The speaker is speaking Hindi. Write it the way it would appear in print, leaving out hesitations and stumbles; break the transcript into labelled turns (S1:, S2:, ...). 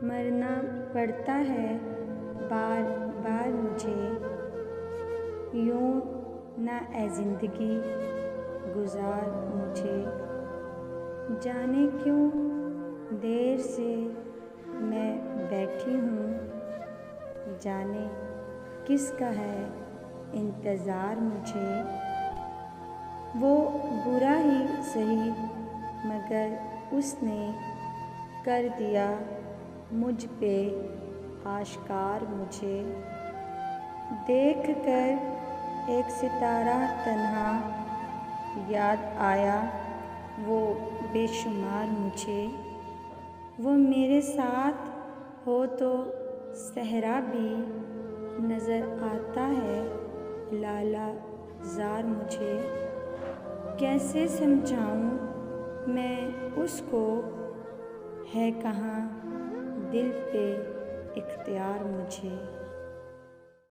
S1: मरना पड़ता है बार बार मुझे। यूं ना ए ज़िंदगी गुजार मुझे। जाने क्यों देर से मैं बैठी हूँ, जाने किसका है इंतज़ार मुझे। वो बुरा ही सही मगर उसने कर दिया मुझ पे आश्कार मुझे। देख कर एक सितारा तन्हा याद आया वो बेशुमार मुझे। वो मेरे साथ हो तो सहरा भी नज़र आता है लाला ज़ार मुझे। कैसे समझाऊं मैं उसको, है कहाँ दिल पे इख्तियार मुझे।